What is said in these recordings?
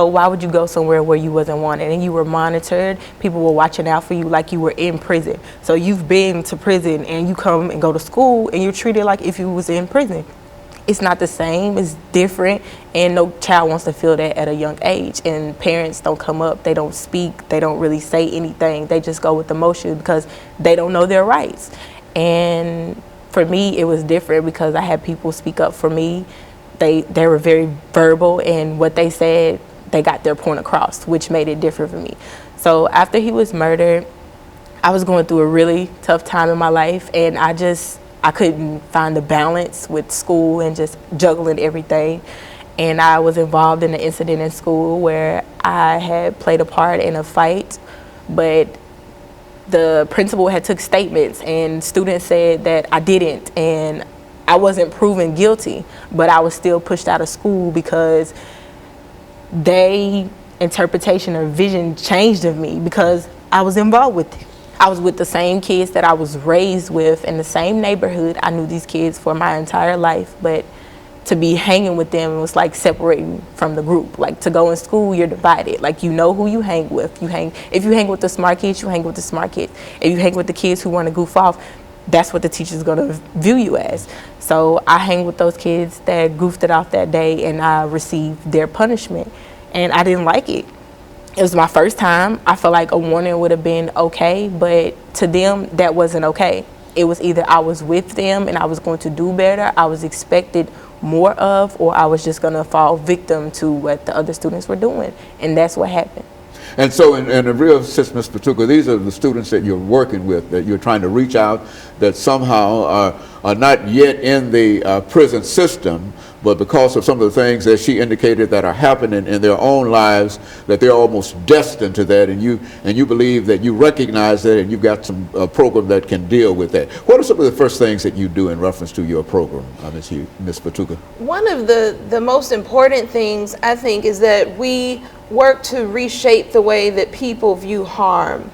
So why would you go somewhere where you wasn't wanted and you were monitored? People were watching out for you like you were in prison. So you've been to prison and you come and go to school and you're treated like if you was in prison. It's not the same, it's different, and no child wants to feel that at a young age. And parents don't come up, they don't speak, they don't really say anything. They just go with the motion because they don't know their rights. And for me, it was different because I had people speak up for me. They were very verbal, and what they said, they got their point across, which made it different for me. So after he was murdered, I was going through a really tough time in my life, and I couldn't find the balance with school and just juggling everything. And I was involved in an incident in school where I had played a part in a fight, but the principal had took statements and students said that I didn't, and I wasn't proven guilty, but I was still pushed out of school because they interpretation or vision changed of me because I was involved with it. I was with the same kids that I was raised with in the same neighborhood. I knew these kids for my entire life, but to be hanging with them was like separating from the group. Like to go in school, you're divided. Like you know who you hang with. If you hang with the smart kids, you hang with the smart kids. If you hang with the kids who want to goof off, that's what the teacher's gonna view you as. So I hang with those kids that goofed it off that day, and I received their punishment, and I didn't like it. It was my first time. I feel like a warning would have been okay, but to them, that wasn't okay. It was either I was with them and I was going to do better, I was expected more of, or I was just going to fall victim to what the other students were doing. And that's what happened. And so in a real sense, Ms. Patuka, these are the students that you're working with, that you're trying to reach out, that somehow are not yet in the prison system, but because of some of the things that she indicated that are happening in their own lives, that they're almost destined to that, and you believe that you recognize that, and you've got some program that can deal with that. What are some of the first things that you do in reference to your program, Ms. Patuka? One of the most important things, I think, is that we work to reshape the way that people view harm.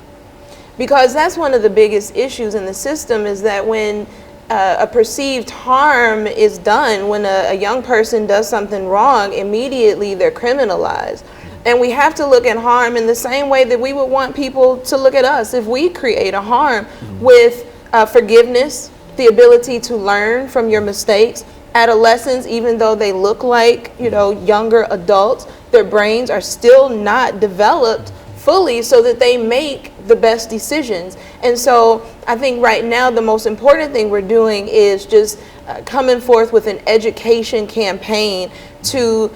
Because that's one of the biggest issues in the system, is that when a perceived harm is done, when a young person does something wrong, immediately they're criminalized. And we have to look at harm in the same way that we would want people to look at us if we create a harm, with forgiveness, the ability to learn from your mistakes. Adolescents, even though they look like, younger adults, their brains are still not developed fully so that they make the best decisions. And so I think right now the most important thing we're doing is just coming forth with an education campaign to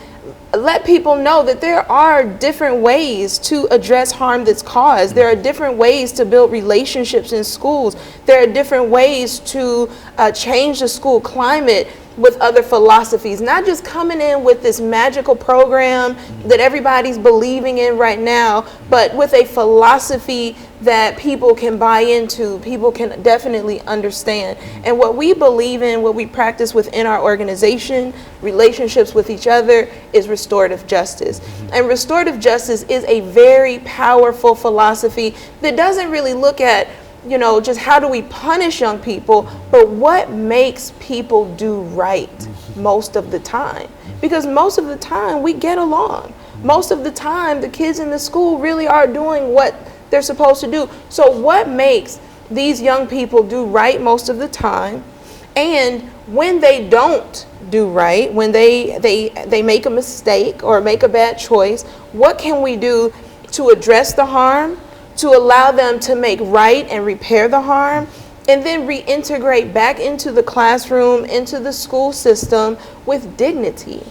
let people know that there are different ways to address harm that's caused. There are different ways to build relationships in schools. There are different ways to change the school climate with other philosophies, not just coming in with this magical program that everybody's believing in right now, but with a philosophy that people can buy into, people can definitely understand. And what we believe in, what we practice within our organization, relationships with each other, is restorative justice. And restorative justice is a very powerful philosophy that doesn't really look at just how do we punish young people, but what makes people do right most of the time. Because most of the time we get along. Most of the time the kids in the school really are doing what they're supposed to do. So what makes these young people do right most of the time? And when they don't do right, when they make a mistake or make a bad choice, what can we do to address the harm, to allow them to make right and repair the harm, and then reintegrate back into the classroom, into the school system with dignity?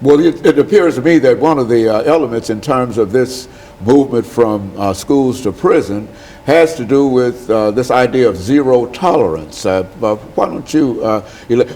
Well, it appears to me that one of the elements in terms of this movement from schools to prison has to do with this idea of zero tolerance. Why don't you,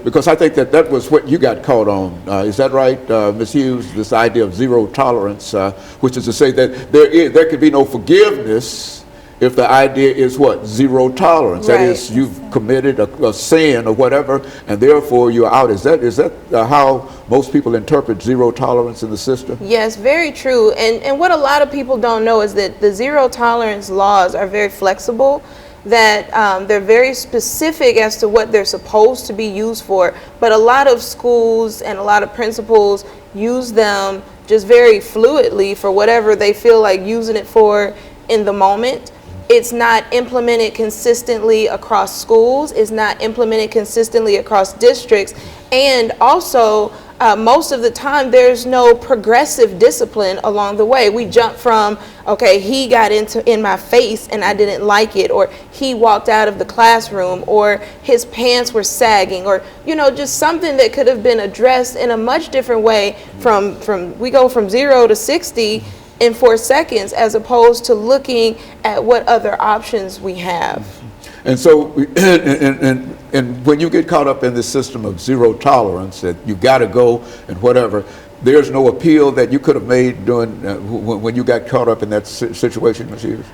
because I think that was what you got caught on. Is that right, Ms. Hughes? This idea of zero tolerance, which is to say that there could be no forgiveness if the idea is what? Zero tolerance. Right. That is, you've committed a sin or whatever, and therefore you're out. Is that how most people interpret zero tolerance in the system? Yes, very true. And what a lot of people don't know is that the zero tolerance laws are very flexible, that they're very specific as to what they're supposed to be used for. But a lot of schools and a lot of principals use them just very fluidly for whatever they feel like using it for in the moment. It's not implemented consistently across schools. It's not implemented consistently across districts. And also, most of the time, there's no progressive discipline along the way. We jump from, okay, he got in my face and I didn't like it, or he walked out of the classroom, or his pants were sagging, or, you know, just something that could have been addressed in a much different way. We go from 0 to 60 in 4 seconds, as opposed to looking at what other options we have. And so, and when you get caught up in this system of zero tolerance, that you got to go and whatever, there's no appeal that you could have made during when you got caught up in that situation, Ms. Hughes?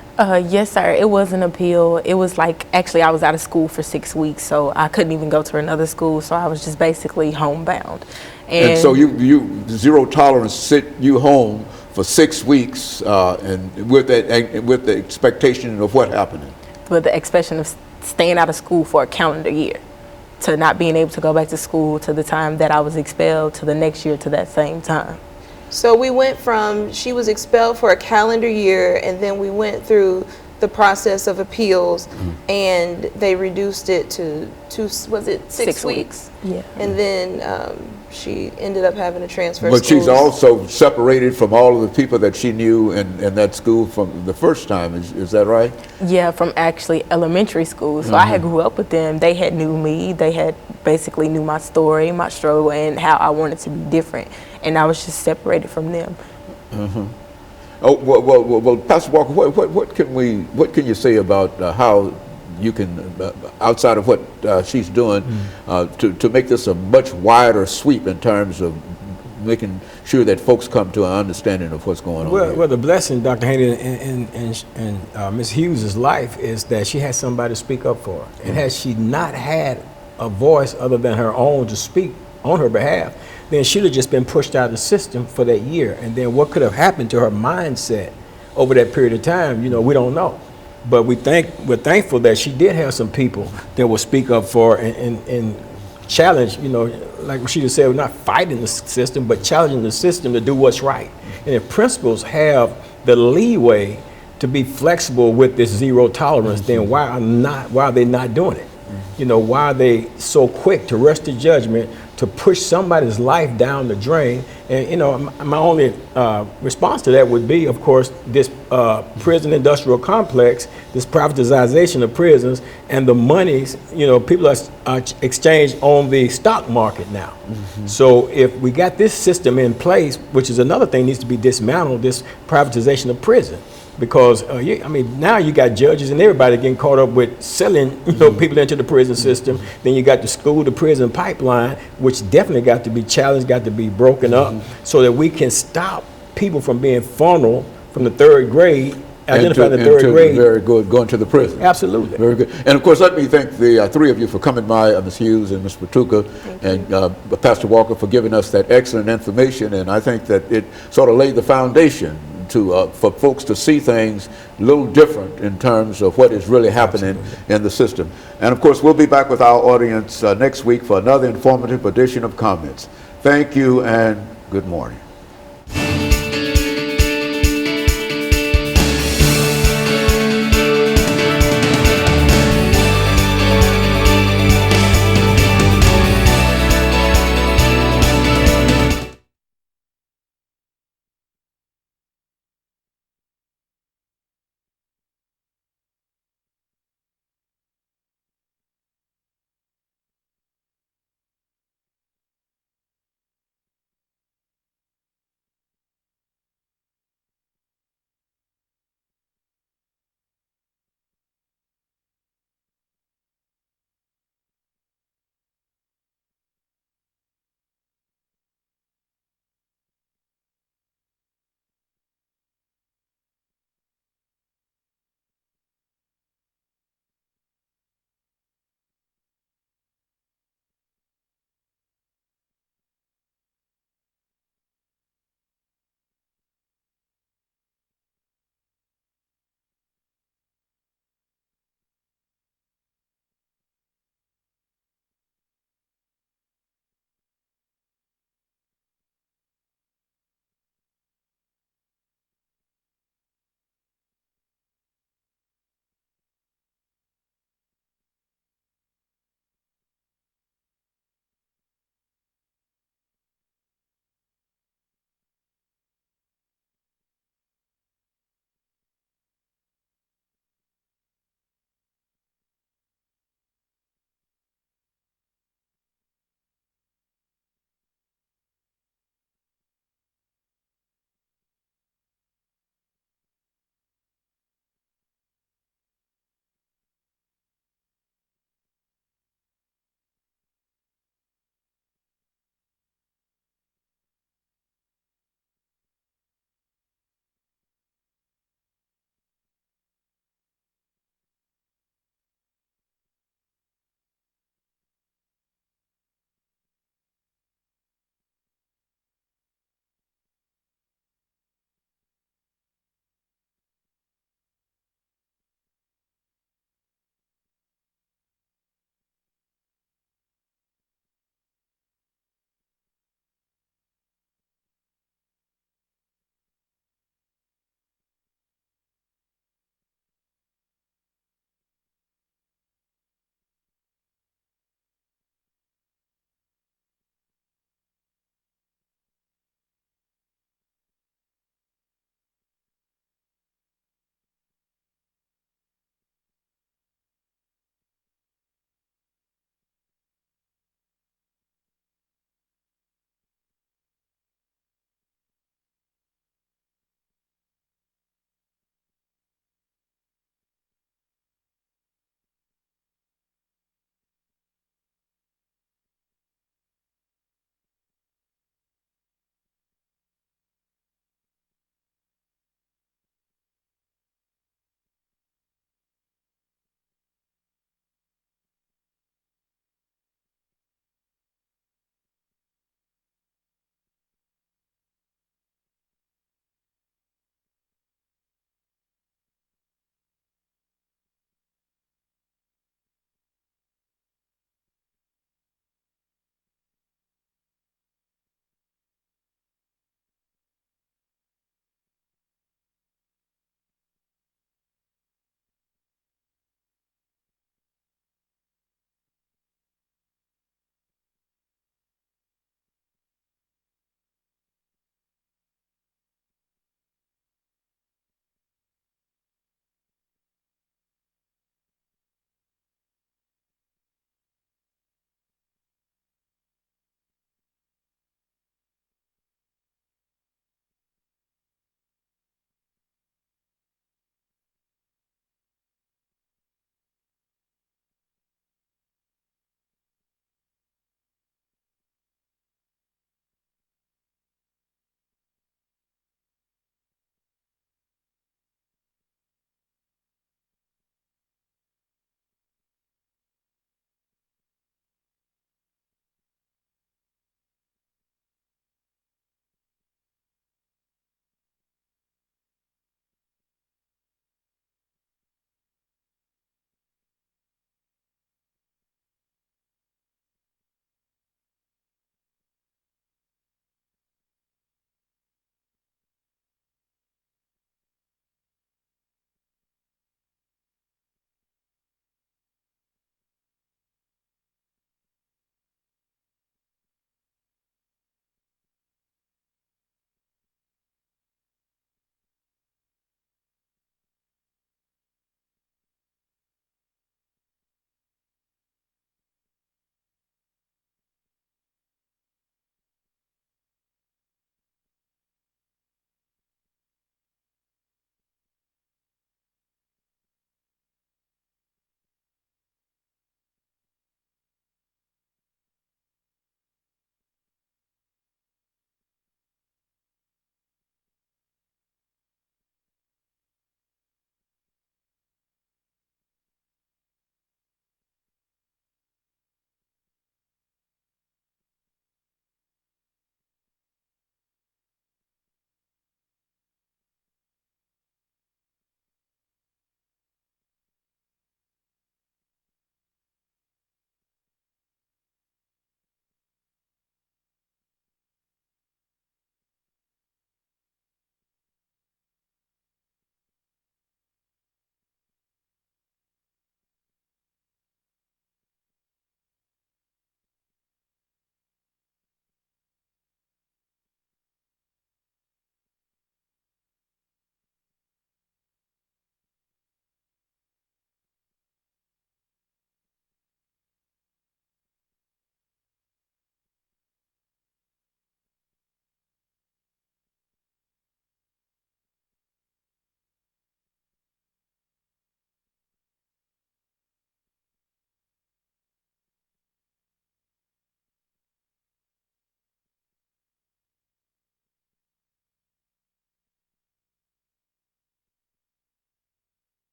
Yes, sir. It was an appeal. It was like, actually, I was out of school for 6 weeks, so I couldn't even go to another school. So I was just basically homebound. And so you zero tolerance sent you home for 6 weeks, and with the expectation of what happened. With the expectation of staying out of school for a calendar year, to not being able to go back to school to the time that I was expelled to the next year to that same time. So we went from, she was expelled for a calendar year, and then we went through the process of appeals, and they reduced it to was it 6 weeks? Yeah. And then she ended up having to transfer But schools. she's also separated from all of the people that she knew in that school from the first time. Is that right? Yeah, from actually elementary school. So I had grew up with them. They had knew me. They had basically knew my story, my struggle, and how I wanted to be different. And I was just separated from them. Oh well, Pastor Walker, what can you say about how you can, outside of what she's doing, to make this a much wider sweep in terms of making sure that folks come to an understanding of what's going on? Well, the blessing, Dr. Haney, in Ms. Hughes' life is that she has somebody to speak up for her. And had she not had a voice other than her own to speak on her behalf, then she'd have just been pushed out of the system for that year. And then what could have happened to her mindset over that period of time, you know, we don't know. But we're thankful that she did have some people that will speak up for her and challenge, you know, like Rashida said, we're not fighting the system, but challenging the system to do what's right. And if principals have the leeway to be flexible with this zero tolerance, then why are they not doing it? You know, why are they so quick to rush to judgment, to push somebody's life down the drain? And, you know, my only response to that would be, of course, this prison industrial complex, this privatization of prisons, and the monies, you know, people are exchanged on the stock market now. So if we got this system in place, which is another thing needs to be dismantled, this privatization of prison. Because I mean, now you got judges and everybody getting caught up with selling, you know, people into the prison system. Then you got the school to prison pipeline, which definitely got to be challenged, got to be broken up, so that we can stop people from being funneled from the 3rd grade, identifying the 3rd grade. Very good, going to the prison. Absolutely. Very good. And of course, let me thank the 3 of you for coming by, Ms. Hughes and Ms. Patuka, and Pastor Walker for giving us that excellent information. And I think that it sort of laid the foundation for folks to see things a little different in terms of what is really happening in the system. And of course, we'll be back with our audience next week for another informative edition of Comments. Thank you and good morning.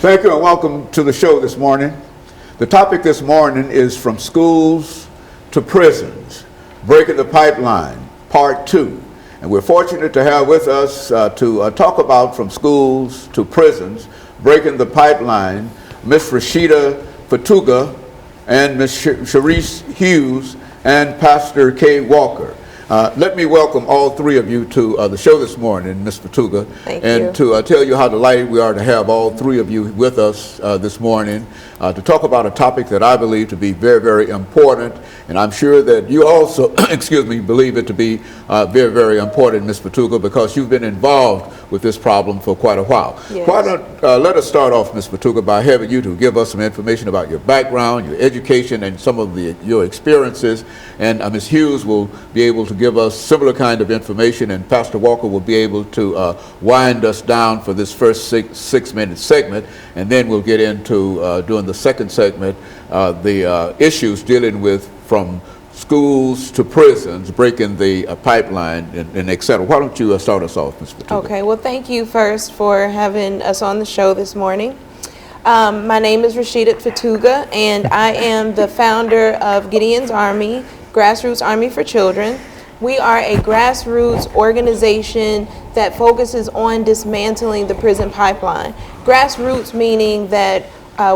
Thank you and welcome to the show this morning. The topic this morning is From Schools to Prisons, Breaking the Pipeline, Part 2. And we're fortunate to have with us to talk about From Schools to Prisons, Breaking the Pipeline, Ms. Rashida Fatuga and Ms. Sharice Hughes and Pastor KWalker. Let me welcome all three of you to the show this morning, Ms. Fatuga, and to tell you how delighted we are to have all three of you with us this morning to talk about a topic that I believe to be very, very important, and I'm sure that you also, believe it to be very, very important, Ms. Fatuga, because you've been involved with this problem for quite a while. Yes. Why don't let us start off, Ms. Fatuga, by having you to give us some information about your background, your education, and some of your experiences, and Ms. Hughes will be able to give us similar kind of information, and Pastor Walker will be able to wind us down for this first six-minute segment, and then we'll get into doing the second segment, the issues dealing with from schools to prisons, breaking the pipeline, and et cetera. Why don't you start us off, Ms. Fatuga? Okay, well, thank you first for having us on the show this morning. My name is Rashida Fatuga, and I am the founder of Gideon's Army, Grassroots Army for Children. We are a grassroots organization that focuses on dismantling the prison pipeline. Grassroots meaning that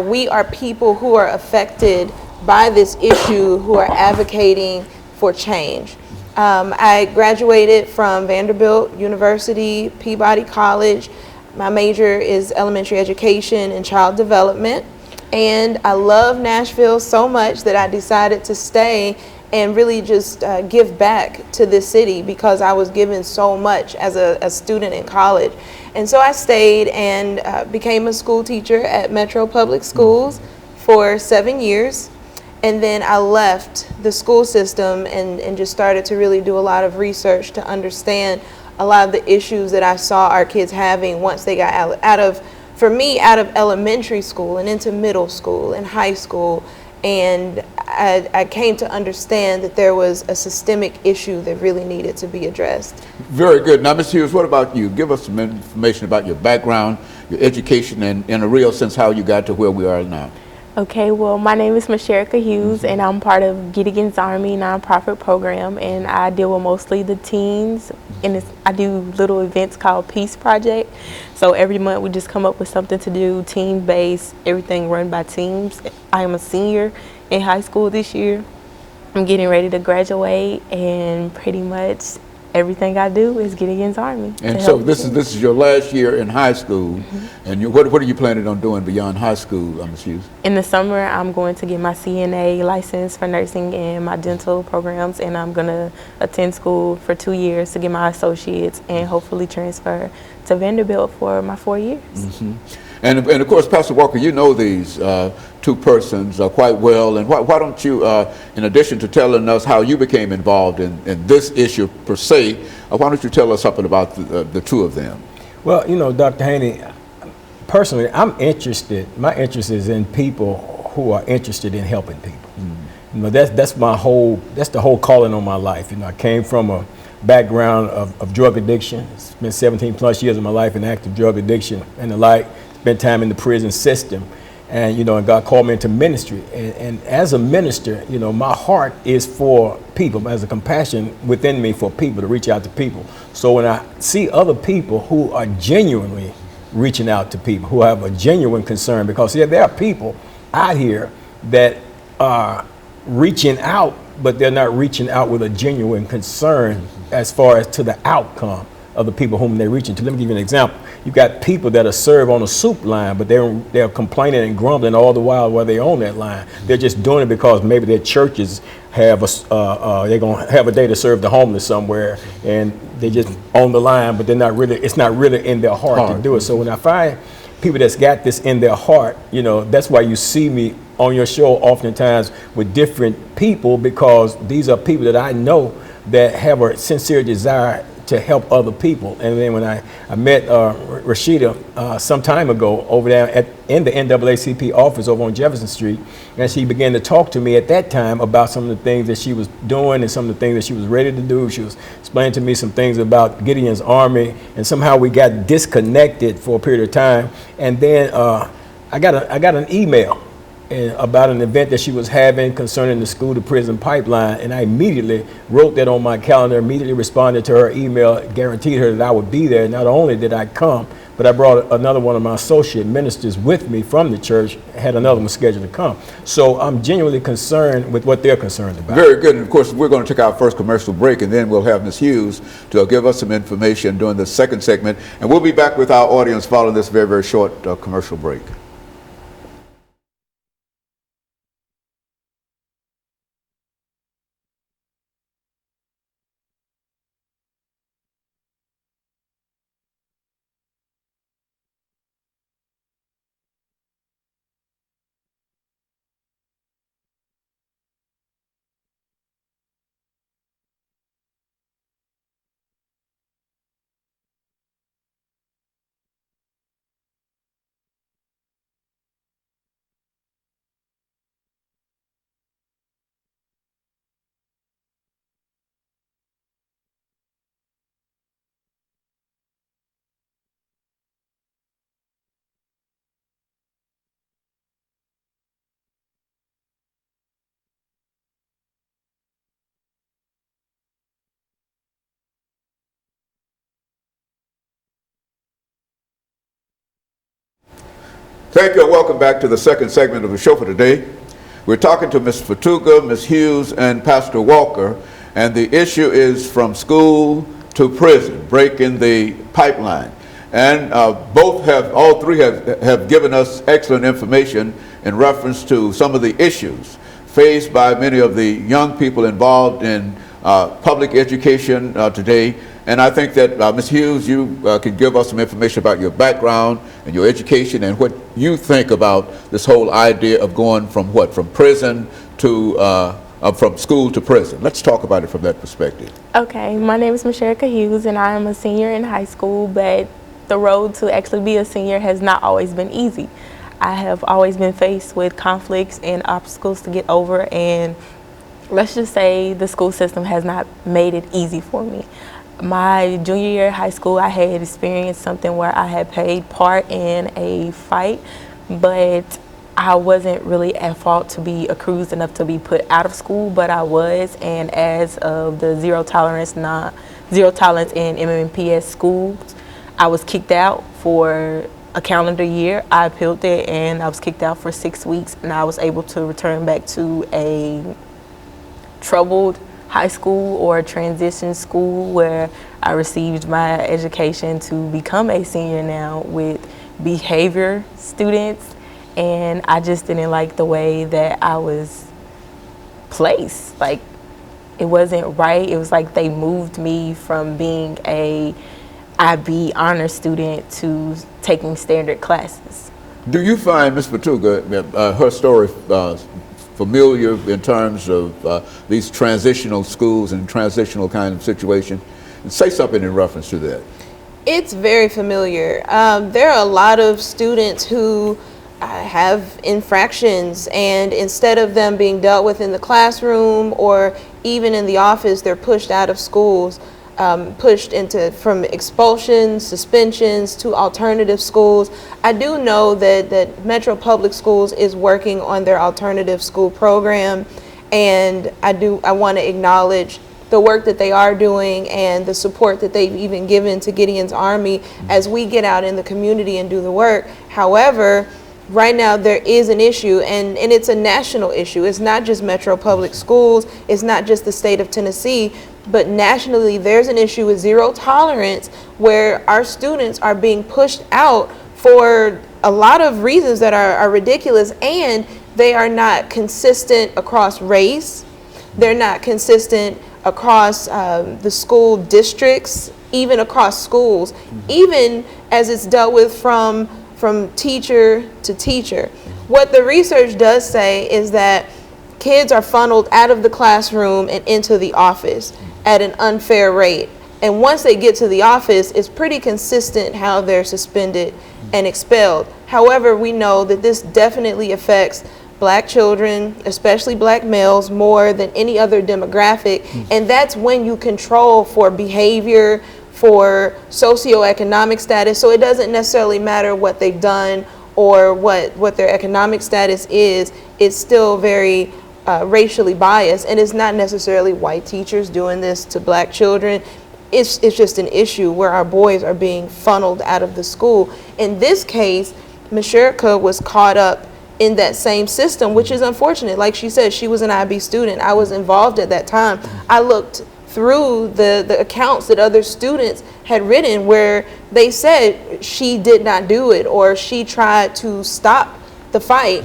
we are people who are affected by this issue, who are advocating for change. I graduated from Vanderbilt University, Peabody College. My major is elementary education and child development. And I love Nashville so much that I decided to stay and really just give back to this city because I was given so much as a student in college. And so I stayed and became a school teacher at Metro Public Schools for 7 years. And then I left the school system and just started to really do a lot of research to understand a lot of the issues that I saw our kids having once they got out of elementary school and into middle school and high school. And I came to understand that there was a systemic issue that really needed to be addressed. Very good. Now, Ms. Hughes, what about you? Give us some information about your background, your education, and in a real sense, how you got to where we are now. Okay, well, my name is Ms. Hughes, and I'm part of Gideon's Army nonprofit program, and I deal with mostly the teens, and I do little events called Peace Project. So every month we just come up with something to do, team-based, everything run by teams. I am a senior in high school this year. I'm getting ready to graduate, and pretty much everything I do is Gideon's Army. And so this is your last year in high school, and what are you planning on doing beyond high school, Ms. Hughes? In the summer, I'm going to get my CNA license for nursing and my dental programs, and I'm going to attend school for 2 years to get my associates and hopefully transfer to Vanderbilt for my 4 years. And of course, Pastor Walker, you know these two persons quite well, and why don't you, in addition to telling us how you became involved in this issue per se, why don't you tell us something about the two of them? Well, you know, Dr. Haney, personally, I'm interested, my interest is in people who are interested in helping people. You know, that's the whole calling on my life. You know, I came from a background of drug addiction. Spent 17 plus years of my life in active drug addiction and the like. Spent time in the prison system, and you know, and God called me into ministry. And as a minister, you know, my heart is for people. As a compassion within me for people, to reach out to people. So when I see other people who are genuinely reaching out to people, who have a genuine concern, because yeah, there are people out here that are reaching out, but they're not reaching out with a genuine concern as far as to the outcome of the people whom they're reaching to. Let me give you an example. You got people that are served on a soup line, but they're complaining and grumbling all the while they're on that line. They're just doing it because maybe their churches have they're gonna have a day to serve the homeless somewhere, and they just on the line, but it's not really in their heart to do it. So when I find people that's got this in their heart, you know, that's why you see me on your show oftentimes with different people, because these are people that I know that have a sincere desire to help other people. And then when I met Rashida some time ago over there in the NAACP office over on Jefferson Street, and she began to talk to me at that time about some of the things that she was doing and some of the things that she was ready to do. She was explaining to me some things about Gideon's Army, and somehow we got disconnected for a period of time. And then I got an email about an event that she was having concerning the school to prison pipeline, and I immediately wrote that on my calendar, immediately responded to her email, guaranteed her that I would be there. Not only did I come, but I brought another one of my associate ministers with me from the church, had another one scheduled to come. So I'm genuinely concerned with what they're concerned about. Very good. And of course, we're going to take our first commercial break, and then we'll have Ms. Hughes to give us some information during the second segment. And we'll be back with our audience following this very, very short commercial break. Thank you and welcome back to the second segment of the show for today. We're talking to Ms. Fatuga, Ms. Hughes, and Pastor Walker, and the issue is from school to prison, breaking the pipeline. And all three have given us excellent information in reference to some of the issues faced by many of the young people involved in public education today. And I think that, Ms. Hughes, you can give us some information about your background and your education and what you think about this whole idea of going from prison to, from school to prison. Let's talk about it from that perspective. Okay, my name is Michelle Hughes, and I am a senior in high school, but the road to actually be a senior has not always been easy. I have always been faced with conflicts and obstacles to get over, and let's just say the school system has not made it easy for me. My junior year of high school, I had experienced something where I had played part in a fight, but I wasn't really at fault to be accused enough to be put out of school, but I was, and as of the zero tolerance in MMPS schools, I was kicked out for a calendar year. I appealed it, and I was kicked out for 6 weeks, and I was able to return back to a troubled high school or a transition school where I received my education to become a senior now with behavior students, and I just didn't like the way that I was placed. Like, it wasn't right. It was like they moved me from being a IB honor student to taking standard classes. Do you find, Ms. Fatuga, her story familiar in terms of these transitional schools and transitional kind of situation? And say something in reference to that. It's very familiar. There are a lot of students who have infractions, and instead of them being dealt with in the classroom or even in the office, they're pushed out of schools, pushed into from expulsions, suspensions to alternative schools. I do know that Metro Public Schools is working on their alternative school program, and I want to acknowledge the work that they are doing and the support that they've even given to Gideon's Army as we get out in the community and do the work. However, right now there is an issue, and it's a national issue. It's not just Metro Public Schools, it's not just the state of Tennessee, but nationally there's an issue with zero tolerance where our students are being pushed out for a lot of reasons that are ridiculous, and they are not consistent across race. They're not consistent across the school districts, even across schools, even as it's dealt with from teacher to teacher. What the research does say is that kids are funneled out of the classroom and into the office at an unfair rate. And once they get to the office, it's pretty consistent how they're suspended and expelled. However, we know that this definitely affects Black children, especially Black males, more than any other demographic. And that's when you control for behavior, for socioeconomic status. So it doesn't necessarily matter what they've done or what their economic status is, it's still very racially biased, and it's not necessarily white teachers doing this to black children. It's just an issue where our boys are being funneled out of the school. In this case, Mashirka was caught up in that same system, which is unfortunate. Like she said, she was an IB student. I was involved at that time. I looked through the accounts that other students had written where they said she did not do it, or she tried to stop the fight,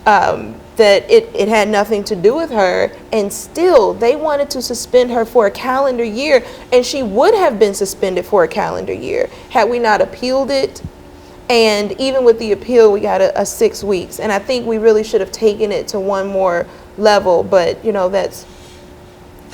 that it had nothing to do with her, and still they wanted to suspend her for a calendar year, and she would have been suspended for a calendar year had we not appealed it. And even with the appeal, we got a 6 weeks, and I think we really should have taken it to one more level, but you know, that's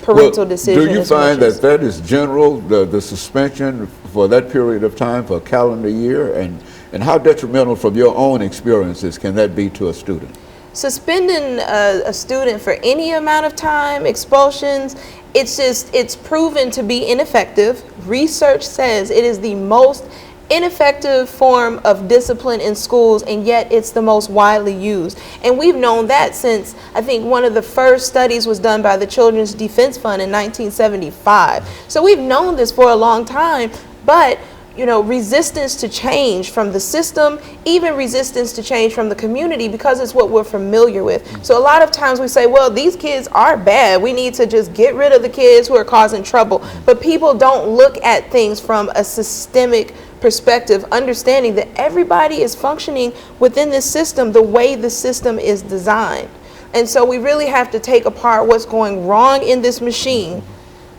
parental decision. Do you find that that is general, the suspension for that period of time, for a calendar year, and how detrimental from your own experiences can that be to a student? Suspending a student for any amount of time, expulsions, it's proven to be ineffective. Research says it is the most ineffective form of discipline in schools, and yet it's the most widely used. And we've known that since, I think, one of the first studies was done by the Children's Defense Fund in 1975. So we've known this for a long time, but you know, resistance to change from the system, even resistance to change from the community, because it's what we're familiar with. So a lot of times we say, well, these kids are bad, we need to just get rid of the kids who are causing trouble. But people don't look at things from a systemic perspective, understanding that everybody is functioning within this system the way the system is designed. And so we really have to take apart what's going wrong in this machine,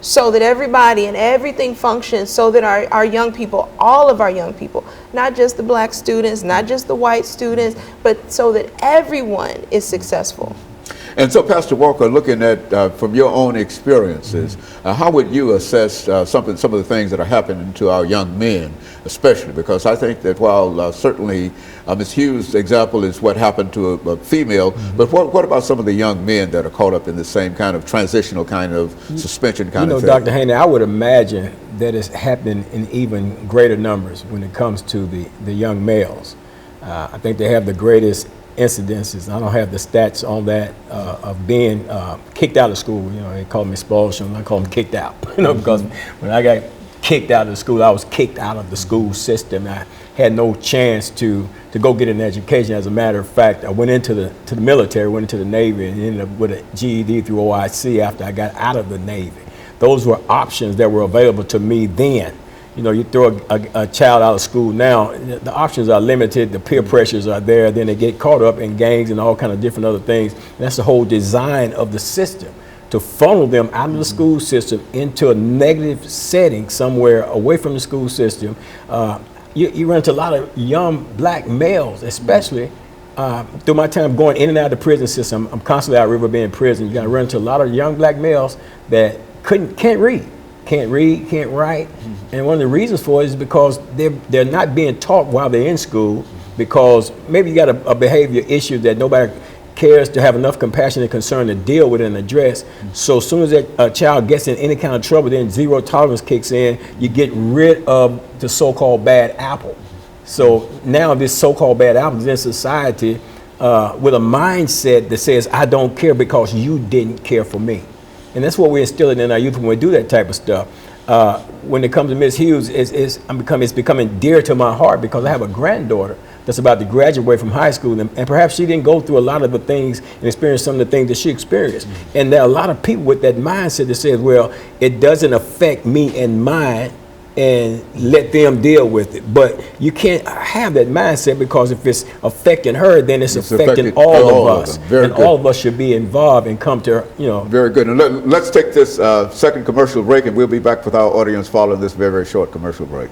so that everybody and everything functions, so that our young people, all of our young people, not just the black students, not just the white students, but so that everyone is successful. And so, Pastor Walker, looking at from your own experiences, how would you assess some of the things that are happening to our young men, especially? Because I think that while certainly Ms. Hughes' example is what happened to a female, but what about some of the young men that are caught up in the same kind of transitional kind of suspension kind of thing? Dr. Haney, I would imagine that it's happening in even greater numbers when it comes to the young males. I think they have the greatest incidences. I don't have the stats on that of being kicked out of school. You know, they call them expulsion. I call them kicked out. You know, because when I got kicked out of the school, I was kicked out of the school system. I had no chance to go get an education. As a matter of fact, I went into the military, went into the Navy, and ended up with a GED through OIC after I got out of the Navy. Those were options that were available to me then. You know, you throw a child out of school now, the options are limited, the peer pressures are there, then they get caught up in gangs and all kind of different other things. And that's the whole design of the system, to funnel them out of the school system into a negative setting somewhere away from the school system. You run into a lot of young black males, especially through my time going in and out of the prison system. I'm constantly out River Bend prison. You got to run into a lot of young black males that can't read, can't write. And one of the reasons for it is because they're not being taught while they're in school, because maybe you got a behavior issue that nobody cares to have enough compassion and concern to deal with and address. So as soon as a child gets in any kind of trouble, then zero tolerance kicks in. You get rid of the so-called bad apple. So now this so-called bad apple is in society with a mindset that says, I don't care because you didn't care for me. And that's what we're instilling in our youth when we do that type of stuff. When it comes to Ms. Hughes, it's becoming dear to my heart, because I have a granddaughter that's about to graduate from high school, and perhaps she didn't go through a lot of the things and experience some of the things that she experienced. And there are a lot of people with that mindset that says, well, it doesn't affect me and mine, and let them deal with it. But you can't have that mindset, because if it's affecting her, then it's affecting all of us. And all of us should be involved and come to, you know. Very good. And let's take this second commercial break, and we'll be back with our audience following this very, very short commercial break.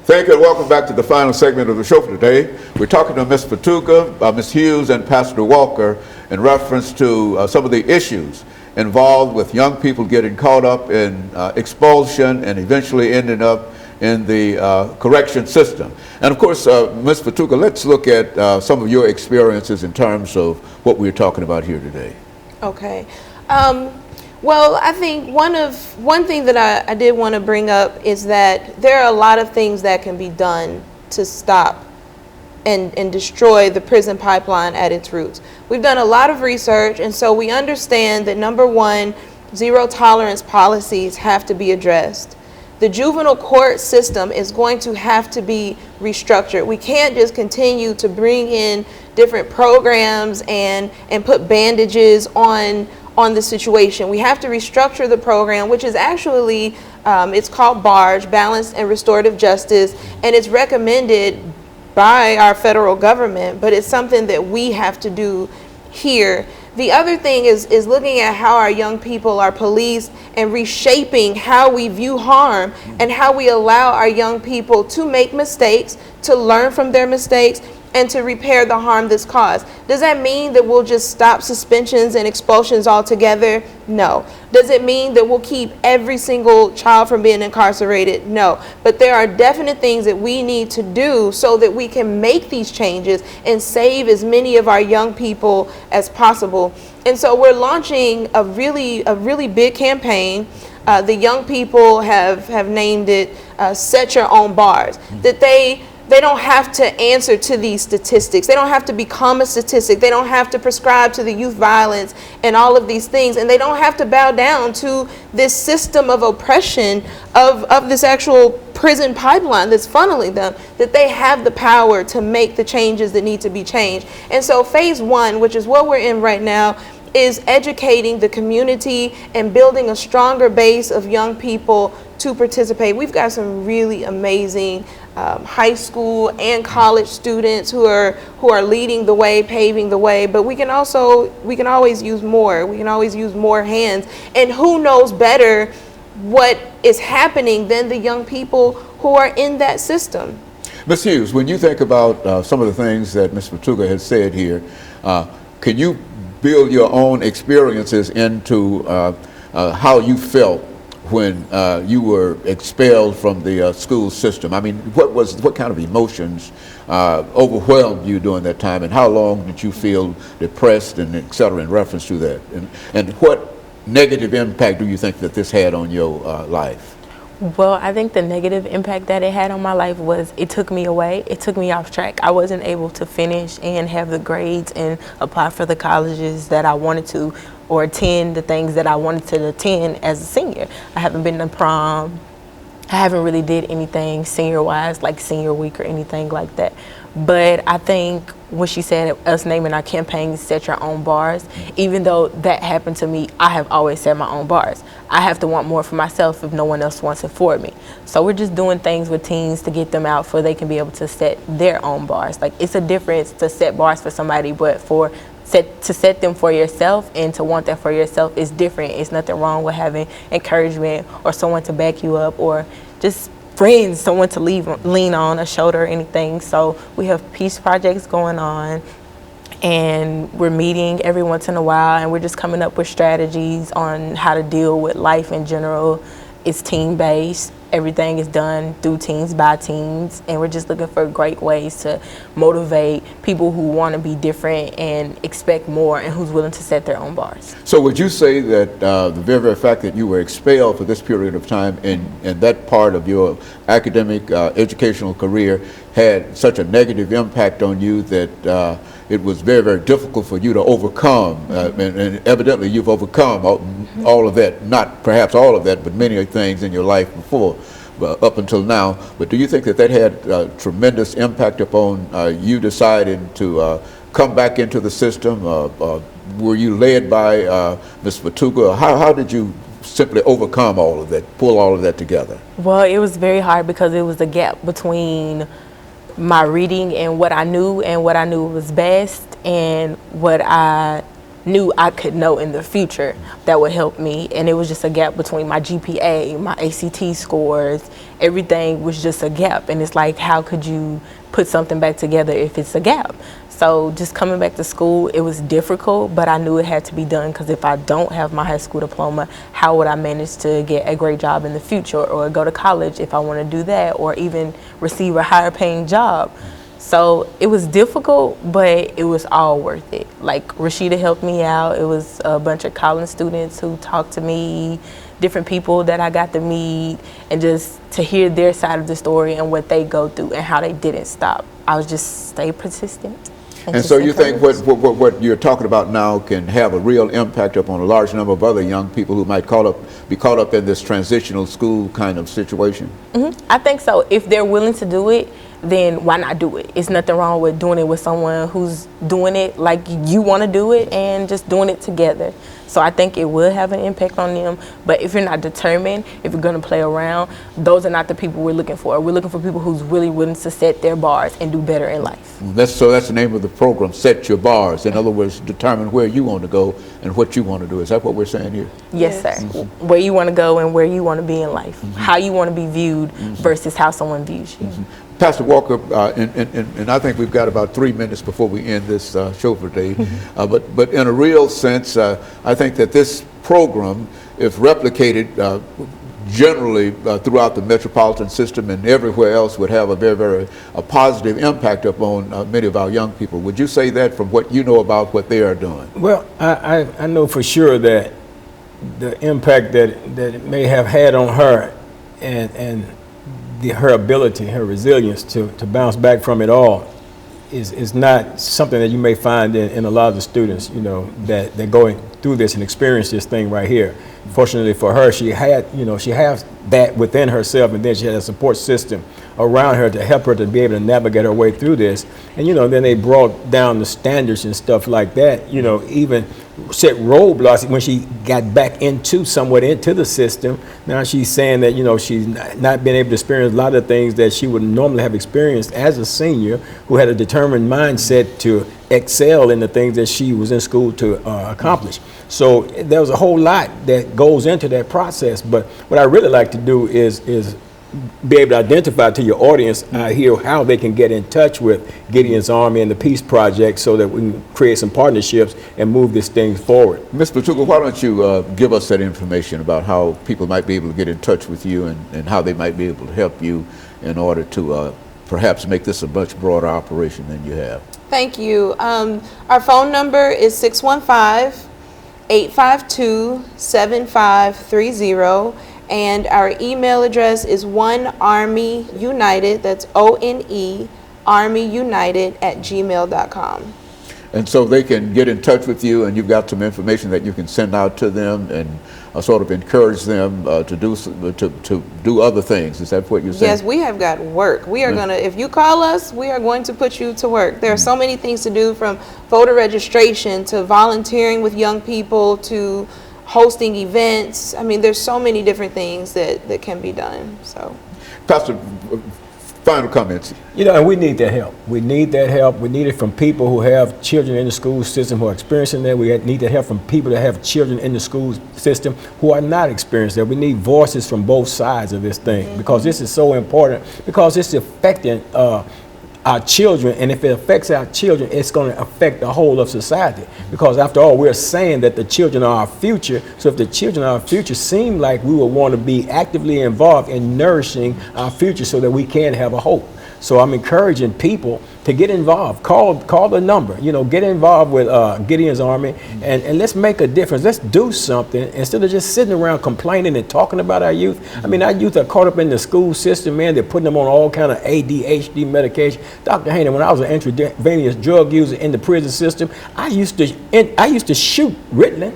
Thank you and welcome back to the final segment of the show for today. We're talking to Ms. Patuka, Ms. Hughes, and Pastor Walker in reference to some of the issues involved with young people getting caught up in expulsion and eventually ending up in the correction system. And of course, Ms. Patuka, let's look at some of your experiences in terms of what we're talking about here today. Okay. Well, I think one thing that I did want to bring up is that there are a lot of things that can be done to stop and destroy the prison pipeline at its roots. We've done a lot of research, and so we understand that number one, zero tolerance policies have to be addressed. The juvenile court system is going to have to be restructured. We can't just continue to bring in different programs and put bandages on the situation. We have to restructure the program, which is actually, it's called BARGE, Balanced and Restorative Justice, and it's recommended by our federal government, but it's something that we have to do here. The other thing is looking at how our young people are policed and reshaping how we view harm and how we allow our young people to make mistakes, to learn from their mistakes, and to repair the harm that's caused. Does that mean that we'll just stop suspensions and expulsions altogether? No. Does it mean that we'll keep every single child from being incarcerated? No. But there are definite things that we need to do so that we can make these changes and save as many of our young people as possible. And so we're launching a really big campaign. The young people have named it Set Your Own Bars. That they don't have to answer to these statistics. They don't have to become a statistic. They don't have to prescribe to the youth violence and all of these things. And they don't have to bow down to this system of oppression of this actual prison pipeline that's funneling them, that they have the power to make the changes that need to be changed. And so phase one, which is what we're in right now, is educating the community and building a stronger base of young people to participate. We've got some really amazing high school and college students who are leading the way, paving the way, but we can always use more. We can always use more hands. And who knows better what is happening than the young people who are in that system? Ms. Hughes, when you think about some of the things that Ms. Patuka has said here, can you build your own experiences into how you felt when you were expelled from the school system? I mean, what kind of emotions overwhelmed you during that time, and how long did you feel depressed and et cetera in reference to that? And what negative impact do you think that this had on your life? Well, I think the negative impact that it had on my life was it took me away. It took me off track. I wasn't able to finish and have the grades and apply for the colleges that I wanted to, or attend the things that I wanted to attend as a senior. I haven't been to prom. I haven't really did anything senior-wise, like senior week or anything like that. But I think when she said us naming our campaign Set Your Own Bars, even though that happened to me, I have always set my own bars. I have to want more for myself if no one else wants it for me. So we're just doing things with teens to get them out so they can be able to set their own bars. Like, it's a difference to set bars for somebody, but to set them for yourself and to want that for yourself is different. It's nothing wrong with having encouragement or someone to back you up, or just friends, someone to lean on, a shoulder or anything. So we have peace projects going on, and we're meeting every once in a while, and we're just coming up with strategies on how to deal with life in general. It's team-based. Everything is done through teams, by teams, and we're just looking for great ways to motivate people who want to be different and expect more, and who's willing to set their own bars. So would you say that the very fact that you were expelled for this period of time and that part of your academic educational career had such a negative impact on you that it was very, very difficult for you to overcome, and evidently you've overcome all of that, not perhaps all of that, but many things in your life before, up until now. But do you think that had a tremendous impact upon you deciding to come back into the system? Were you led by Ms. Patuka? How did you simply overcome all of that, pull all of that together? Well, it was very hard because it was a gap between my reading and what I knew was best, and what I knew I could know in the future that would help me. And it was just a gap between my GPA, my ACT scores, everything was just a gap. And it's like, how could you put something back together if it's a gap? So just coming back to school, it was difficult, but I knew it had to be done, because if I don't have my high school diploma, how would I manage to get a great job in the future, or go to college if I want to do that, or even receive a higher paying job? So it was difficult, but it was all worth it. Like, Rashida helped me out. It was a bunch of college students who talked to me, different people that I got to meet, and just to hear their side of the story and what they go through and how they didn't stop. I was just stay persistent. And so you think what you're talking about now can have a real impact upon a large number of other young people who might be caught up in this transitional school kind of situation? I think so. If they're willing to do it, then why not do it? It's nothing wrong with doing it with someone who's doing it like you want to do it, and just doing it together. So I think it will have an impact on them. But if you're not determined, if you're going to play around, those are not the people we're looking for. We're looking for people who's really willing to set their bars and do better in life. So that's the name of the program, Set Your Bars. In other words, determine where you want to go and what you want to do. Is that what we're saying here? Yes, sir. Where you want to go and where you want to be in life. How you want to be viewed versus how someone views you. Pastor Walker, and I think we've got about 3 minutes before we end this show for today. But in a real sense, I think that this program, if replicated generally throughout the metropolitan system and everywhere else, would have a very, very positive impact upon many of our young people. Would you say that from what you know about what they are doing? Well, I know for sure that the impact that it may have had on her, and her ability, her resilience to bounce back from it all is not something that you may find in a lot of the students, that they're going through this and experience this thing right here. Fortunately for her, she has that within herself, and then she had a support system around her to help her to be able to navigate her way through this. And then they brought down the standards and stuff like that, even set roadblocks when she got back somewhat into the system. Now she's saying that she's not been able to experience a lot of things that she would normally have experienced as a senior, who had a determined mindset to excel in the things that she was in school to accomplish. So there was a whole lot that goes into that process. But what I really like to do is be able to identify to your audience here how they can get in touch with Gideon's Army and the Peace Project, so that we can create some partnerships and move this thing forward. Ms. Patuka, why don't you give us that information about how people might be able to get in touch with you, and how they might be able to help you in order to perhaps make this a much broader operation than you have? Thank you. Our phone number is 615-852-7530. And our email address is onearmyunited, that's ONE, armyunited@gmail.com. And so they can get in touch with you, and you've got some information that you can send out to them and sort of encourage them to do other things. Is that what you're saying? Yes, we have got work. We are going to, if you call us, we are going to put you to work. There are so many things to do, from voter registration to volunteering with young people to hosting events. I mean, there's so many different things that can be done. So, Pastor, final comments. And we need that help. We need that help. We need it from people who have children in the school system who are experiencing that. We need that help from people that have children in the school system who are not experiencing that. We need voices from both sides of this thing, because this is so important, because it's affecting our children, and if it affects our children, it's going to affect the whole of society, because after all, we're saying that the children are our future. So if the children are our future, seem like we will want to be actively involved in nourishing our future so that we can have a hope. So I'm encouraging people to get involved. Call the number, get involved with Gideon's Army, and let's make a difference. Let's do something instead of just sitting around complaining and talking about our youth. I mean, our youth are caught up in the school system, man. They're putting them on all kind of ADHD medication. Dr. Haney, when I was an intravenous drug user in the prison system, I used to shoot Ritalin.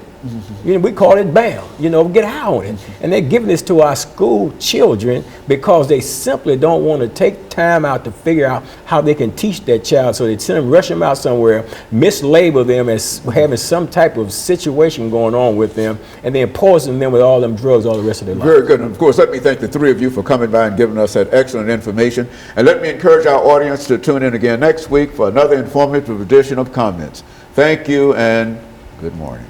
We call it BAM, get high on it. And they're giving this to our school children because they simply don't want to take time out to figure out how they can teach that child. So they send them, rush them out somewhere, mislabel them as having some type of situation going on with them, and then poison them with all them drugs all the rest of their life. Very good. And of course, let me thank the three of you for coming by and giving us that excellent information. And let me encourage our audience to tune in again next week for another informative edition of Comments. Thank you and Good morning.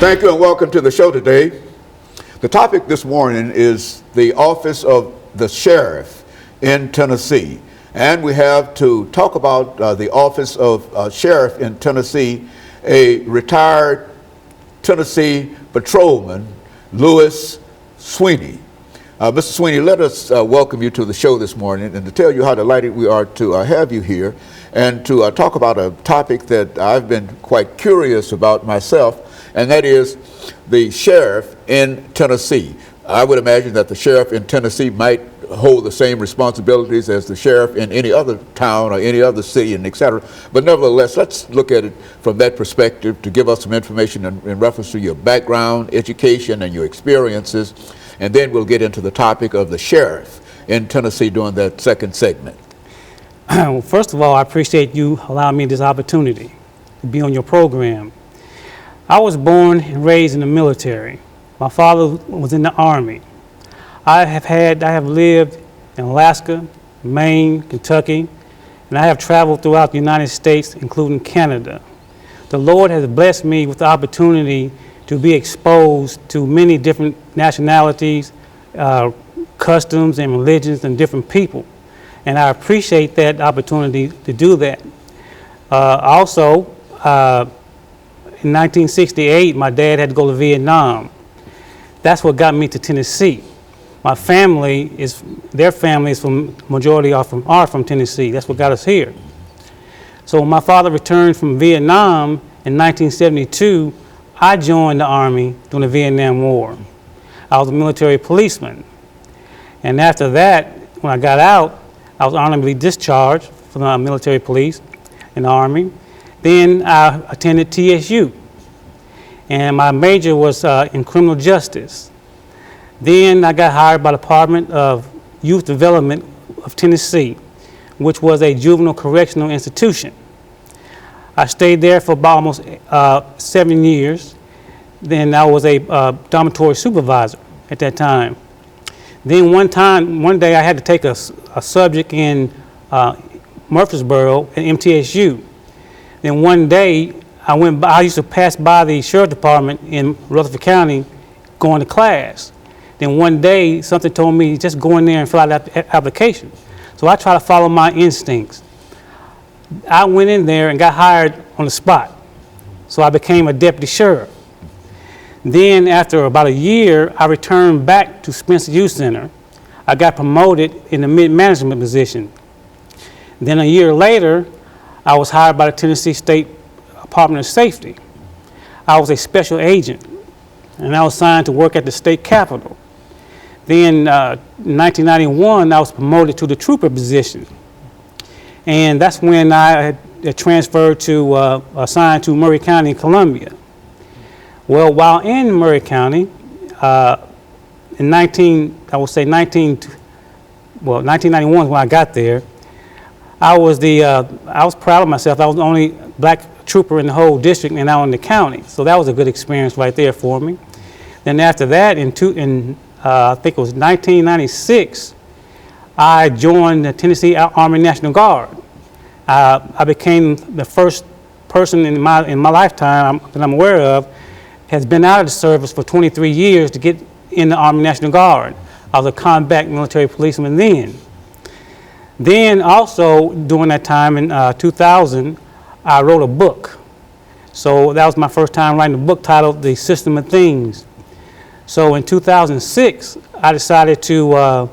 Thank you and welcome to the show today. The topic this morning is the office of the sheriff in Tennessee. And we have to talk about the office of sheriff in Tennessee, a retired Tennessee patrolman, Lewis Sweeney. Mr. Sweeney, let us welcome you to the show this morning and to tell you how delighted we are to have you here and to talk about a topic that I've been quite curious about myself, and that is the sheriff in Tennessee. I would imagine that the sheriff in Tennessee might hold the same responsibilities as the sheriff in any other town or any other city, and et cetera. But nevertheless, let's look at it from that perspective to give us some information in reference to your background, education, and your experiences. And then we'll get into the topic of the sheriff in Tennessee during that second segment. Well, first of all, I appreciate you allowing me this opportunity to be on your program. I was born and raised in the military. My father was in the Army. I have lived in Alaska, Maine, Kentucky, and I have traveled throughout the United States, including Canada. The Lord has blessed me with the opportunity to be exposed to many different nationalities, customs and religions and different people. And I appreciate that opportunity to do that. Also, in 1968, my dad had to go to Vietnam. That's what got me to Tennessee. My family their family is majority are from Tennessee. That's what got us here. So when my father returned from Vietnam in 1972, I joined the Army during the Vietnam War. I was a military policeman. And after that, when I got out, I was honorably discharged from the military police in the Army. Then I attended TSU. And my major was in criminal justice. Then I got hired by the Department of Youth Development of Tennessee, which was a juvenile correctional institution. I stayed there for about almost 7 years. Then I was a dormitory supervisor at that time. Then one day I had to take a subject in Murfreesboro at MTSU. Then one day I used to pass by the sheriff department in Rutherford County going to class. Then one day something told me just go in there and fill out that application. So I tried to follow my instincts. I went in there and got hired on the spot. So I became a deputy sheriff. Then after about a year, I returned back to Spencer Youth Center. I got promoted in the mid-management position. Then a year later, I was hired by the Tennessee State Department of Safety. I was a special agent, and I was assigned to work at the state capitol. Then in 1991, I was promoted to the trooper position. And that's when I had transferred to, assigned to Murray County, Columbia. Well, while in Murray County, in 1991 when I got there, I was proud of myself. I was the only black trooper in the whole district and out in the county. So that was a good experience right there for me. Then after that, I think it was 1996, I joined the Tennessee Army National Guard. I became the first person in my lifetime that I'm aware of has been out of the service for 23 years to get in the Army National Guard. I was a combat military policeman then. Then also during that time in 2000, I wrote a book. So that was my first time writing a book titled The System of Things. So in 2006, I decided to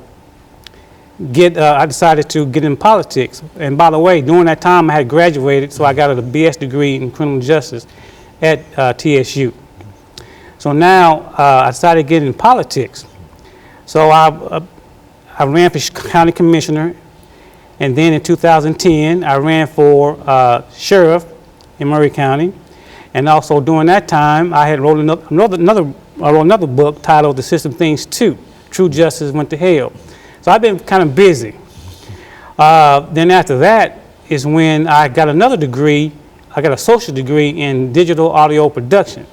get in politics. And by the way, during that time I had graduated, so I got a BS degree in criminal justice at TSU. So now I decided to get in politics. So I ran for county commissioner, and then in 2010 I ran for sheriff in Murray County. And also during that time I had wrote another book titled The System of Things 2, True Justice Went to Hell. So I've been kind of busy. Then after that is when I got another degree. I got a associate degree in digital audio production.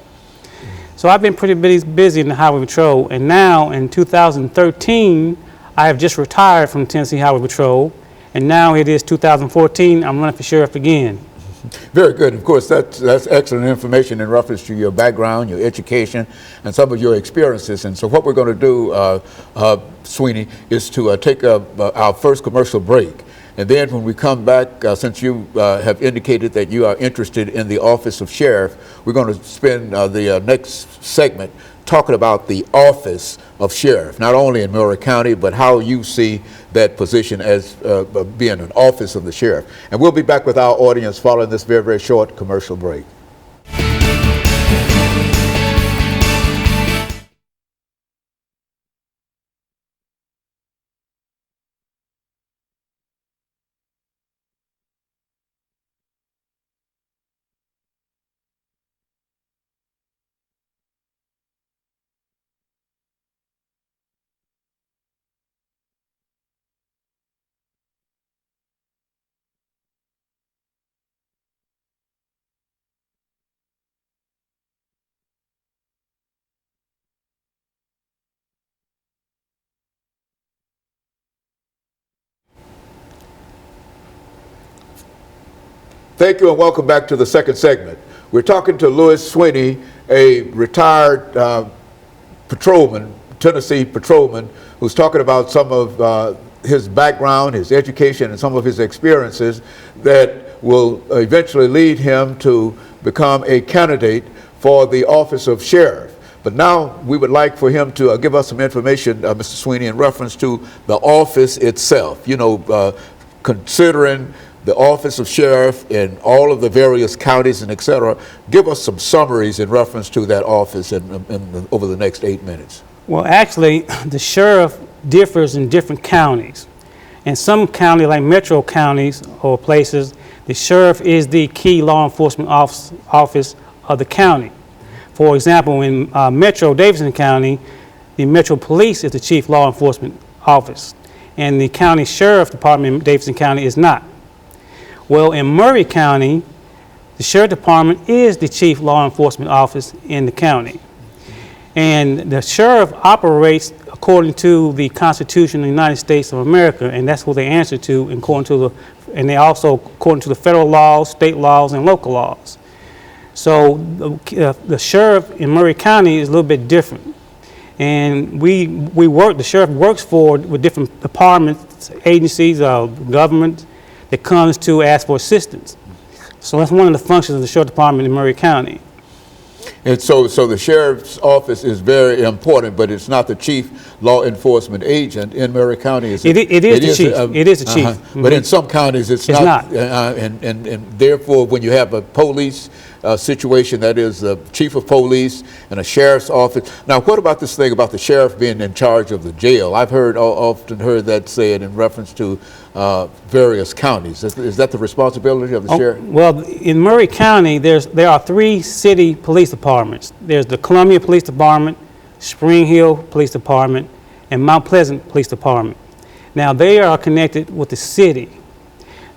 So I've been pretty busy in the Highway Patrol, and now in 2013, I have just retired from Tennessee Highway Patrol, and now it is 2014, I'm running for sheriff again. Very good. Of course, that's excellent information in reference to your background, your education, and some of your experiences. And so what we're going to do, Sweeney, is to take our first commercial break. And then when we come back, since you have indicated that you are interested in the office of sheriff, we're going to spend the next segment talking about the office of sheriff, not only in Murray County, but how you see that position as being an office of the sheriff. And we'll be back with our audience following this very, very short commercial break. Thank you and welcome back to the second segment. We're talking to Louis Sweeney, a retired patrolman, Tennessee patrolman, who's talking about some of his background, his education, and some of his experiences that will eventually lead him to become a candidate for the office of sheriff. But now we would like for him to give us some information, Mr. Sweeney, in reference to the office itself. You know, considering the office of sheriff in all of the various counties and et cetera, give us some summaries in reference to that office over the next 8 minutes. Well, actually, the sheriff differs in different counties. In some counties, like metro counties or places, the sheriff is the key law enforcement office of the county. For example, in Metro Davidson County, the Metro Police is the chief law enforcement office, and the county sheriff department in Davidson County is not. Well, in Murray County, the sheriff department is the chief law enforcement office in the county. And the sheriff operates according to the Constitution of the United States of America, and that's what they answer to, and they also according to the federal laws, state laws, and local laws. So the sheriff in Murray County is a little bit different. And the sheriff works with different departments, agencies, government, that comes to ask for assistance. So that's one of the functions of the sheriff department in Murray County. And so the sheriff's office is very important, but it's not the chief law enforcement agent in Murray County. Is it? It is the chief. It is the chief. Mm-hmm. But in some counties, it's not. And therefore, when you have a police situation, that is the chief of police and a sheriff's office. Now, what about this thing about the sheriff being in charge of the jail? I've often heard that said in reference to various counties. Is that the responsibility of the sheriff? Well, in Murray County, there are 3 city police departments. There's the Columbia Police Department, Spring Hill Police Department, and Mount Pleasant Police Department. Now, they are connected with the city.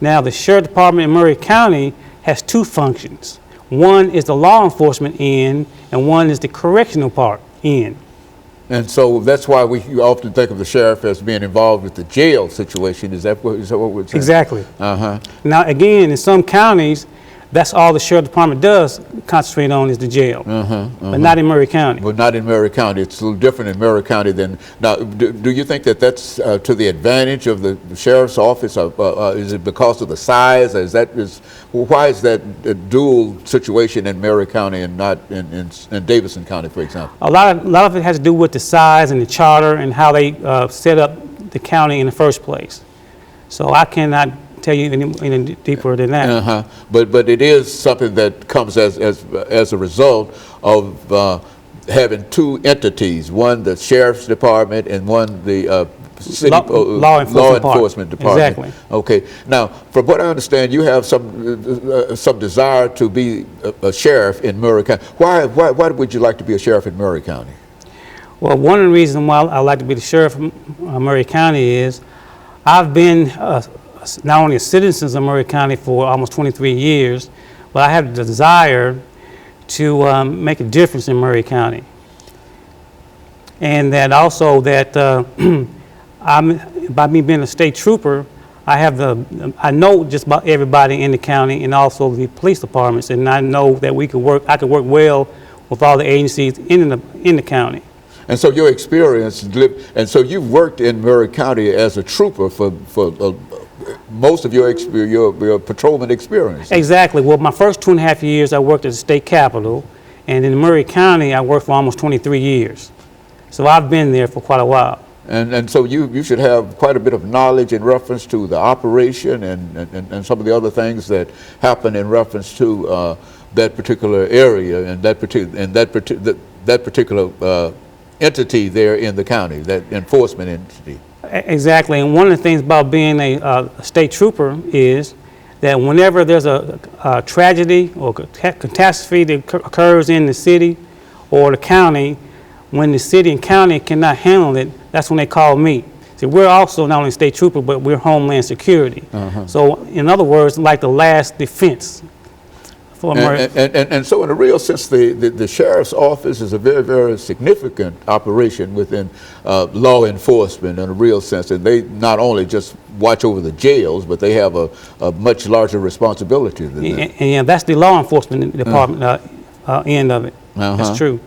Now, the sheriff department in Murray County has 2 functions. One is the law enforcement end, and one is the correctional part end. And so that's why you often think of the sheriff as being involved with the jail situation. Is that what we're saying? Exactly. Uh-huh. Now, again, in some counties, that's all the sheriff department does concentrate on is the jail, but not in Murray County. But not in Murray County. It's a little different in Murray County than now. Do you think that that's to the advantage of the sheriff's office? Is it because of the size? Why is that dual situation in Murray County and not in Davidson County, for example? A lot of it has to do with the size and the charter and how they set up the county in the first place. So I cannot tell you any deeper than that. But it is something that comes as a result of having 2 entities, one the sheriff's department and one the city law enforcement department. Exactly. Okay. Now, from what I understand, you have some desire to be a sheriff in Murray County. Why would you like to be a sheriff in Murray County? Well, one of the reasons why I like to be the sheriff of Murray County is I've been not only a citizen of Murray County for almost 23 years, but I have the desire to make a difference in Murray County. And that also that by me being a state trooper, I know just about everybody in the county and also the police departments, and I know that I could work well with all the agencies in the county. And so your experience, and so you've worked in Murray County as a trooper for most of your patrolman experience. Exactly. Well, my first 2.5 years I worked at the state capitol, and in Murray County I worked for almost 23 years. So I've been there for quite a while. And so you should have quite a bit of knowledge in reference to the operation and some of the other things that happen in reference to that particular area and that particular entity there in the county, that enforcement entity. Exactly, and one of the things about being a state trooper is that whenever there's a tragedy or catastrophe that occurs in the city or the county, when the city and county cannot handle it, that's when they call me. See, we're also not only state trooper, but we're Homeland Security. So, in other words, like the last defense. And so in a real sense, the sheriff's office is a very, very significant operation within law enforcement in a real sense. And they not only just watch over the jails, but they have a much larger responsibility than that. And yeah, that's the law enforcement department end of it. That's true.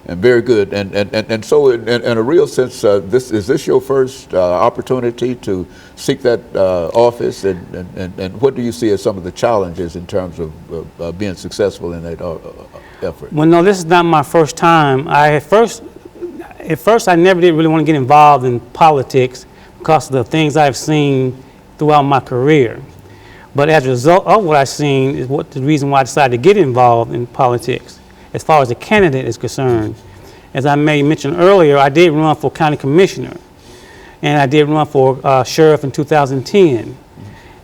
And very good. And so in a real sense, is this your first opportunity to seek that office? And what do you see as some of the challenges in terms of being successful in that effort? Well, no, this is not my first time. At first, I never did really want to get involved in politics because of the things I've seen throughout my career. But as a result of what I've seen is the reason why I decided to get involved in politics. As far as the candidate is concerned, as I may mention earlier, I did run for county commissioner, and I did run for sheriff in 2010.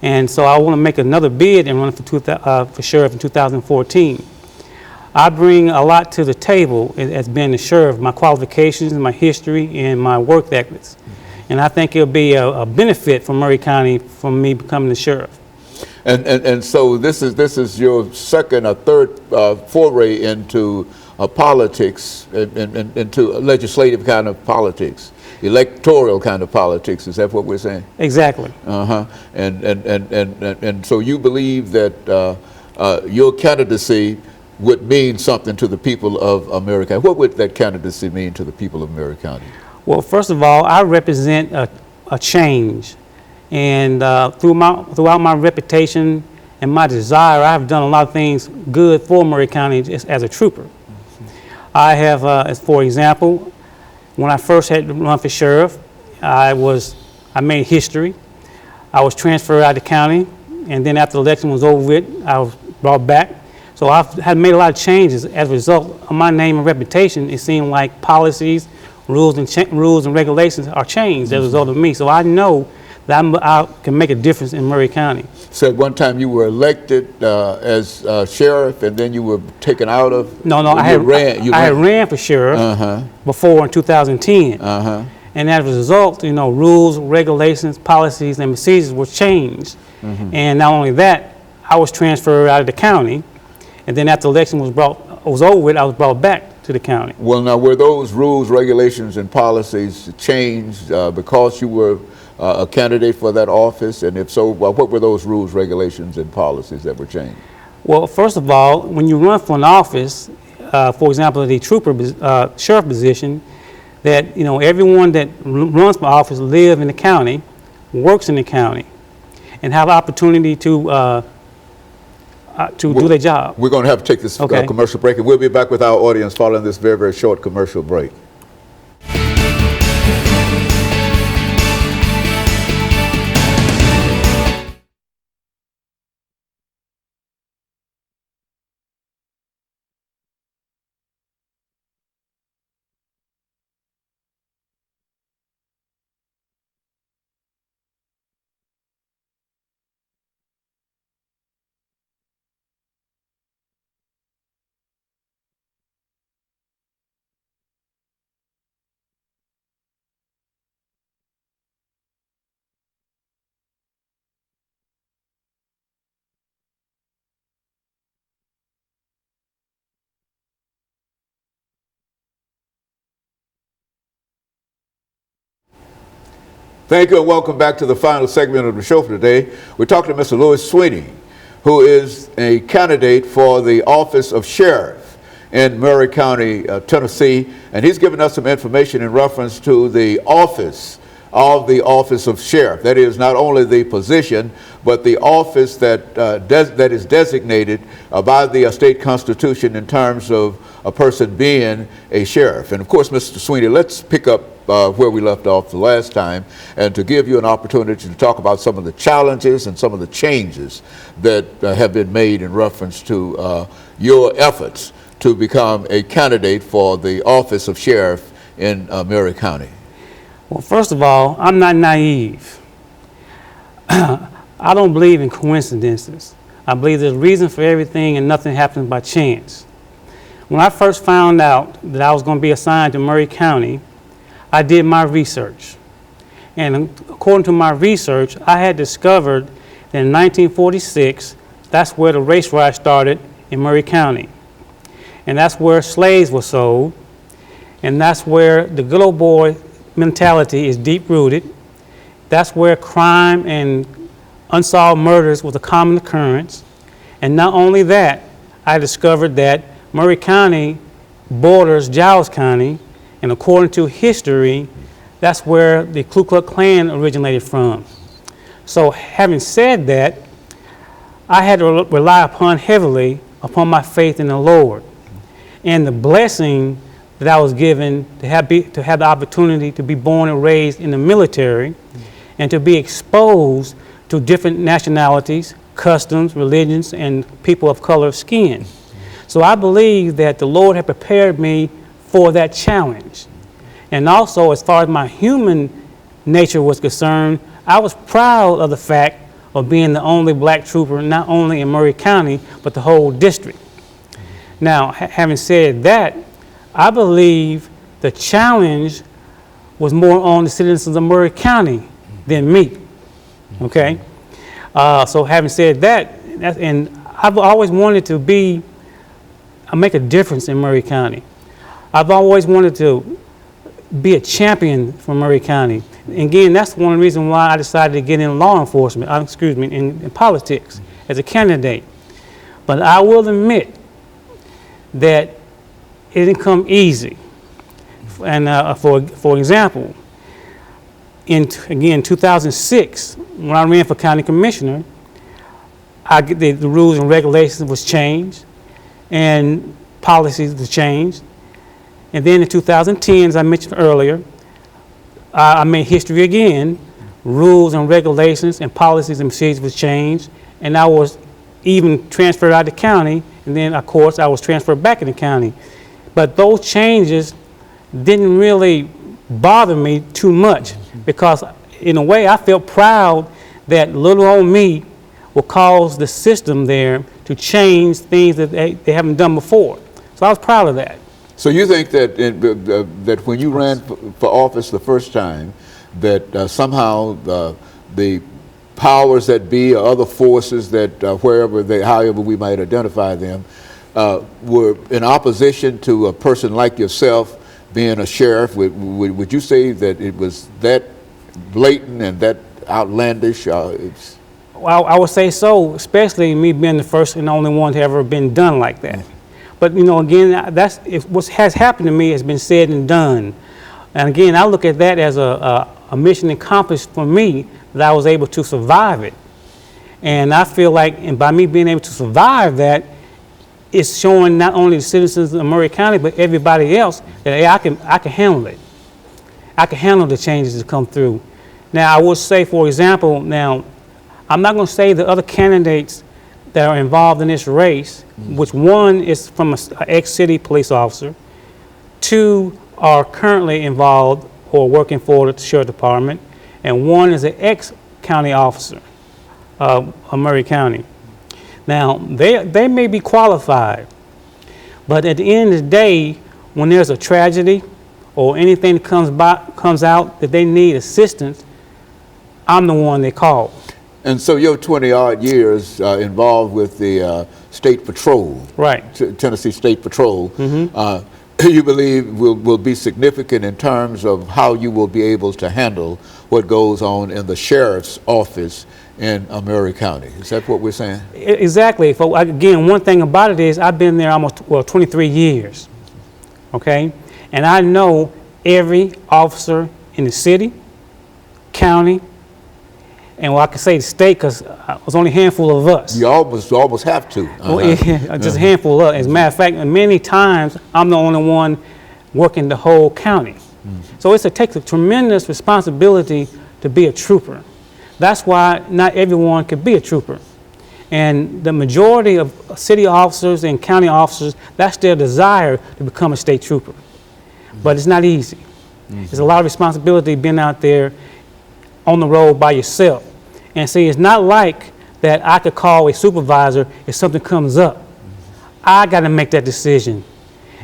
And so I want to make another bid and run for sheriff in 2014. I bring a lot to the table as being a sheriff, my qualifications, my history, and my work ethics. And I think it'll be a benefit for Murray County from me becoming the sheriff. And so this is your second or third foray into politics, into legislative kind of politics, electoral kind of politics. Is that what we're saying? Exactly. And so you believe that your candidacy would mean something to the people of Murray County. What would that candidacy mean to the people of Murray County? Well, first of all, I represent a change. And throughout my reputation and my desire, I've done a lot of things good for Murray County just as a trooper. I have, as for example, when I first had to run for sheriff, I made history. I was transferred out of the county, and then after the election was over with, I was brought back. So I've had made a lot of changes as a result of my name and reputation. It seemed like policies, rules and regulations are changed as a result of me. So I know that I can make a difference in Murray County. So at one time you were elected as sheriff, and then you were taken out of. No, I had ran for sheriff before in 2010, and as a result, rules, regulations, policies, and procedures were changed. And not only that, I was transferred out of the county, and then after the election was over with, I was brought back to the county. Well, now were those rules, regulations, and policies changed because you were a candidate for that office? And if so, what were those rules, regulations, and policies that were changed? Well, first of all, when you run for an office, for example, the sheriff position, that everyone that runs for office live in the county, works in the county, and have opportunity to do their job. We're going to have to take this commercial break, and we'll be back with our audience following this very, very short commercial break. Thank you and welcome back to the final segment of the show for today. We're talking to Mr. Louis Sweeney, who is a candidate for the office of sheriff in Murray County, Tennessee, and he's given us some information in reference to the office of sheriff. That is not only the position, but the office that is designated by the state constitution in terms of a person being a sheriff. And of course, Mr. Sweeney, let's pick up where we left off the last time, and to give you an opportunity to talk about some of the challenges and some of the changes that have been made in reference to your efforts to become a candidate for the office of sheriff in Murray County. Well, first of all, I'm not naive. I don't believe in coincidences. I believe there's a reason for everything and nothing happens by chance. When I first found out that I was going to be assigned to Murray County, I did my research. And according to my research, I had discovered that in 1946, that's where the race riot started in Murray County. And that's where slaves were sold. And that's where the good old boy mentality is deep rooted. That's where crime and unsolved murders was a common occurrence. And not only that, I discovered that Murray County borders Giles County, and according to history, that's where the Ku Klux Klan originated from. So having said that, I had to rely heavily upon my faith in the Lord and the blessing that I was given to have the opportunity to be born and raised in the military and to be exposed to different nationalities, customs, religions, and people of color of skin. So I believe that the Lord had prepared me for that challenge. And also, as far as my human nature was concerned, I was proud of the fact of being the only black trooper, not only in Murray County, but the whole district. Now, having said that, I believe the challenge was more on the citizens of Murray County than me, okay? So having said that, and I've always wanted to make a difference in Murray County. I've always wanted to be a champion for Murray County. And again, that's one reason why I decided to get in law enforcement, in politics as a candidate. But I will admit that it didn't come easy. And for example, in 2006, when I ran for county commissioner, the rules and regulations was changed and policies was changed. And then in 2010, as I mentioned earlier, I made history again. Rules and regulations and policies and procedures was changed, and I was even transferred out of the county, and then of course I was transferred back in the county. But those changes didn't really bother me too much because in a way I felt proud that little old me will cause the system there to change things that they haven't done before. So I was proud of that. So you think that that when you ran for office the first time, that somehow the powers that be or other forces that however we might identify them, were in opposition to a person like yourself being a sheriff? Would you say that it was that blatant and that outlandish? Well, I would say so, especially me being the first and only one to ever been done like that. But again, what has happened to me has been said and done. And again, I look at that as a mission accomplished for me, that I was able to survive it. And I feel like, and by me being able to survive that, it's showing not only the citizens of Murray County, but everybody else that hey, I can handle it. I can handle the changes that come through. Now, I will say, for example, now, I'm not going to say the other candidates that are involved in this race, which one is from an ex-city police officer, two are currently involved or working for the sheriff department, and one is an ex-county officer of Murray County. Now, they may be qualified, but at the end of the day, when there's a tragedy or anything that comes out that they need assistance, I'm the one they call. And so your 20-odd years involved with the State Patrol, right? Tennessee State Patrol. you believe will be significant in terms of how you will be able to handle what goes on in the sheriff's office in Murray County. Is that what we're saying? Exactly. Again, one thing about it is I've been there almost, 23 years, okay? And I know every officer in the city, county, and I can say the state because it was only a handful of us. You almost have to. Well, yeah, just a handful of us. As a matter of fact, many times I'm the only one working the whole county. So it takes a tremendous responsibility to be a trooper. That's why not everyone could be a trooper. And the majority of city officers and county officers, that's their desire to become a state trooper. But it's not easy. There's a lot of responsibility being out there on the road by yourself. And see, it's not like that I could call a supervisor if something comes up. I got to make that decision.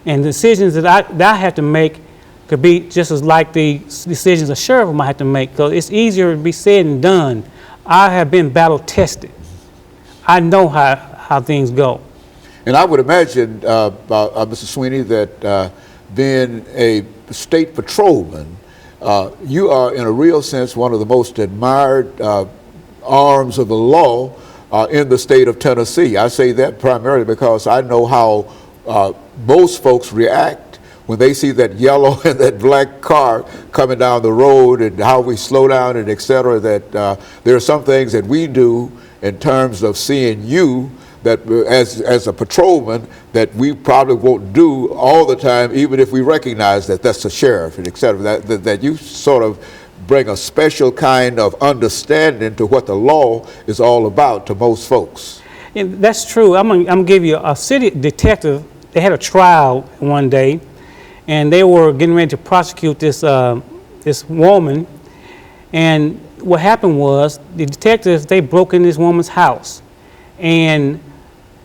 And the decisions that I have to make could be just as like the decisions a sheriff might have to make, because it's easier to be said than done. I have been battle tested. I know how things go. And I would imagine, Mr. Sweeney, that being a state patrolman, you are in a real sense one of the most admired arms of the law in the state of Tennessee. I say that primarily because I know how most folks react when they see that yellow and that black car coming down the road, and how we slow down and et cetera, that there are some things that we do in terms of seeing you that as a patrolman that we probably won't do all the time, even if we recognize that that's the sheriff and et cetera, that you sort of bring a special kind of understanding to what the law is all about to most folks. And that's true. I'm gonna give you a city detective. They had a trial one day, and they were getting ready to prosecute this this woman. And what happened was the detectives, they broke in this woman's house, and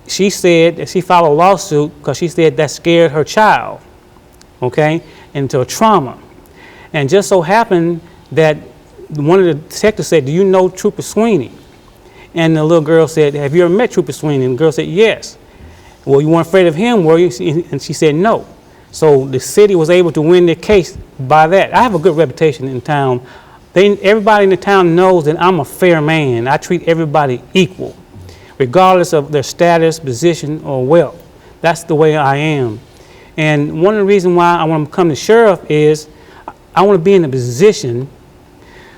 she said that she filed a lawsuit because she said that scared her child, okay, into a trauma. And just so happened that one of the detectives said, "Do you know Trooper Sweeney?" And the little girl said, "Have you ever met Trooper Sweeney?" And the girl said, "Yes." "Well, you weren't afraid of him, were you?" And she said, "No." So the city was able to win the case by that. I have a good reputation in town. Everybody in the town knows that I'm a fair man. I treat everybody equal, regardless of their status, position, or wealth. That's the way I am. And one of the reasons why I want to become the sheriff is I want to be in a position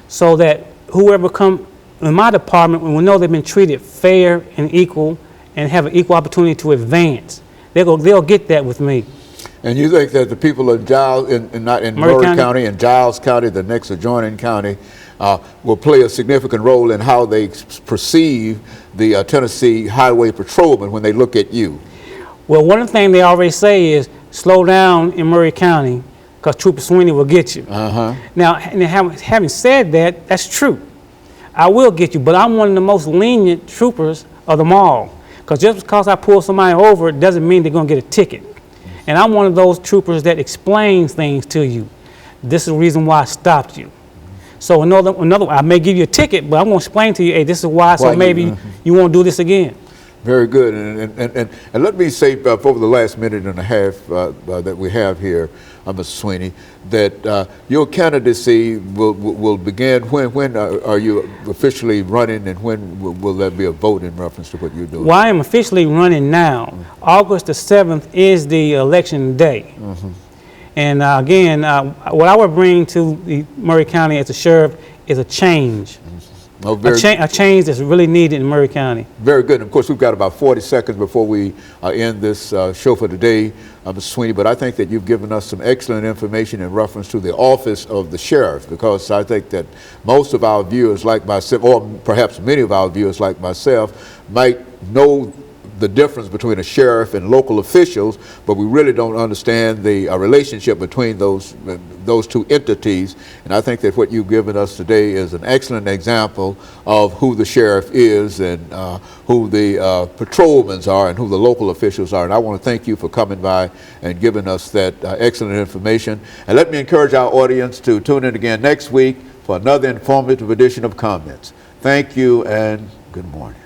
so that whoever come in my department will know they've been treated fair and equal and have an equal opportunity to advance. They'll get that with me. And you think that the people of Giles, not in Murray County and Giles County, the next adjoining county, will play a significant role in how they perceive the Tennessee Highway Patrolman when they look at you? Well, one of the things they always say is slow down in Murray County because Trooper Sweeney will get you. Now, and having said that, that's true. I will get you, but I'm one of the most lenient troopers of them all. Because just because I pull somebody over doesn't mean they're going to get a ticket. And I'm one of those troopers that explains things to you. This is the reason why I stopped you. So another, I may give you a ticket, but I'm going to explain to you, hey, this is why, so maybe you won't do this again. Very good. And let me say, over the last minute and a half that we have here, Mr. Sweeney, that your candidacy will begin. When are you officially running, and when will there be a vote in reference to what you're doing? Well, I am officially running now. August the 7th is the election day. And again, what I would bring to the Murray County as a sheriff is a change. A change that's really needed in Murray County. Very good. And of course, we've got about 40 seconds before we end this show for today, Mr. Sweeney, but I think that you've given us some excellent information in reference to the office of the sheriff, because I think that most of our viewers like myself, or perhaps many of our viewers like myself, might know the difference between a sheriff and local officials, but we really don't understand the relationship between those two entities. And I think that what you've given us today is an excellent example of who the sheriff is, and who the patrolmen are, and who the local officials are. And I want to thank you for coming by and giving us that excellent information. And let me encourage our audience to tune in again next week for another informative edition of Comments. Thank you and good morning.